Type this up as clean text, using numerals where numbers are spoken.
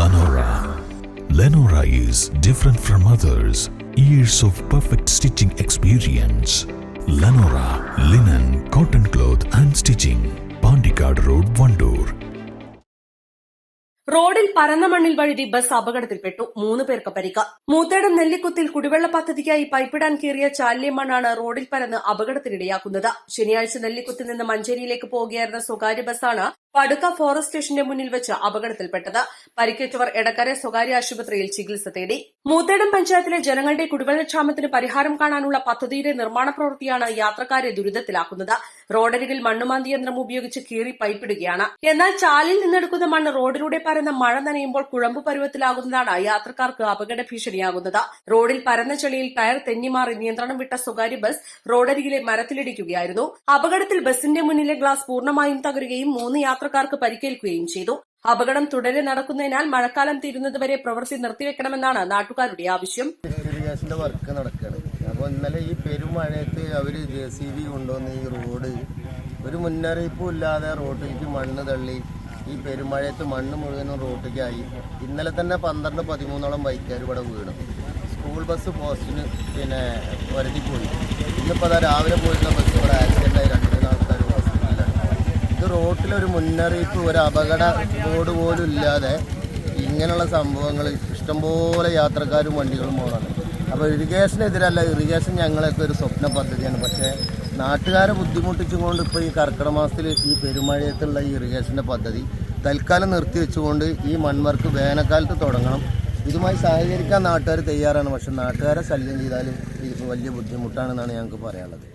Lenora. Lenora is different from others. Years of perfect stitching experience. Lenora, linen, cotton cloth and stitching. Pandikad Road, Vandoor. റോഡിൽ പരന്ന മണ്ണിൽ വഴുതി bus അപകടത്തിൽപ്പെട്ടു. 3 പേർക്ക് പരിക്ക്. മൂത്തേടം നെല്ലിക്കുത്തിൽ കുടിവെള്ള പദ്ധതിക്കായി പൈപ്പിടാൻ കീറിയ ചാലിലെ മണ്ണാണ് റോഡിൽ പരന്ന് അപകടത്തിനിടയാക്കുന്നത്. ശനിയാഴ്ച നെല്ലിക്കുത്തിൽ നിന്ന് മഞ്ചേരിയിലേക്ക് പോകുകയായിരുന്ന സ്വകാര്യ ബസ്സാണ് പടുക്ക ഫോറസ്റ്റ് സ്റ്റേഷന്റെ മുന്നിൽ വെച്ച് അപകടത്തിൽപ്പെട്ടത്. പരിക്കേറ്റവർ എടക്കര സ്വകാര്യ ആശുപത്രിയിൽ ചികിത്സ തേടി. മൂത്തേടം പഞ്ചായത്തിലെ ജനങ്ങളുടെ കുടിവെള്ളക്ഷാമത്തിന് പരിഹാരം കാണാനുള്ള പദ്ധതിയുടെ നിർമ്മാണ പ്രവൃത്തിയാണ് യാത്രക്കാരെ ദുരിതത്തിലാക്കുന്നത്. റോഡരികിൽ മണ്ണുമാന്തി യന്ത്രം ഉപയോഗിച്ച് കീറി പൈപ്പിടുകയാണ്. എന്നാൽ ചാലിൽ നിന്നെടുക്കുന്ന മണ്ണ് റോഡിലൂടെ പരന്ന മഴ നനയുമ്പോൾ കുഴമ്പ് പരുവത്തിലാകുന്നതാണ് യാത്രക്കാർക്ക് അപകട ഭീഷണിയാകുന്നത്. റോഡിൽ പരന്ന ചെളിയിൽ ടയർ തെന്നിമാറി നിയന്ത്രണം വിട്ട സ്വകാര്യ ബസ് റോഡരികിലെ മരത്തിലിടിക്കുകയായിരുന്നു. അപകടത്തിൽ ബസിന്റെ മുന്നിലെ ഗ്ലാസ് പൂർണ്ണമായും തകരുകയും 3 യാത്രക്കാർക്ക് പരിക്കേൽക്കുകയും ചെയ്തു. അപകടം തുടരെ നടക്കുന്നതിനാൽ മഴക്കാലം തീരുന്നതുവരെ പ്രവൃത്തി നിർത്തിവെക്കണമെന്നാണ് നാട്ടുകാരുടെ ആവശ്യം. വർക്ക് നടക്കുകയാണ്. അപ്പോൾ ഇന്നലെ ഈ പെരുമഴയത്ത് അവർ JCB കൊണ്ടുവന്ന് ഈ റോഡ് ഒരു മുന്നറിയിപ്പും ഇല്ലാതെ റോഡിലേക്ക് മണ്ണ് തള്ളി ഈ പെരുമഴയത്ത് മണ്ണ് മുഴുവനും റോഡിലേക്കായി. ഇന്നലെ തന്നെ 12-13ഓളം ബൈക്കുകാർ ഇവിടെ വീണു. സ്കൂൾ ബസ് പോസ്റ്റിന് വരുത്തിപ്പോയി. ഇന്നിപ്പോൾ അതാ രാവിലെ പോയിരുന്ന ബസ് ഇവിടെ ആക്സിഡൻ്റായി 2-3 ആൾക്കാർ ഹോസ്പിറ്റലിലാണ്. ഇത് റോഡിലൊരു മുന്നറിയിപ്പ്, ഒരു അപകട ബോർഡ് പോലും ഇല്ലാതെ ഇങ്ങനെയുള്ള സംഭവങ്ങൾ ഇഷ്ടംപോലെ യാത്രക്കാരും വണ്ടികളും പോകണം. അപ്പോൾ ഇറിഗേഷനെതിരല്ല, ഇറിഗേഷൻ ഞങ്ങളൊക്കെ ഒരു സ്വപ്ന പദ്ധതിയാണ്. പക്ഷേ നാട്ടുകാരെ ബുദ്ധിമുട്ടിച്ചുകൊണ്ട് ഇപ്പോൾ ഈ കർക്കിടക മാസത്തിൽ ഈ പെരുമഴയത്തുള്ള ഈ ഇറിഗേഷൻ്റെ പദ്ധതി തൽക്കാലം നിർത്തിവെച്ചുകൊണ്ട് ഈ മൺവർക്ക് വേനൽക്കാലത്ത് തുടങ്ങണം. ഇതുമായി സഹകരിക്കാൻ നാട്ടുകാർ തയ്യാറാണ്. പക്ഷെ നാട്ടുകാരെ ശല്യം ചെയ്താലും ഇത് വലിയ ബുദ്ധിമുട്ടാണെന്നാണ് ഞങ്ങൾക്ക് പറയാനുള്ളത്.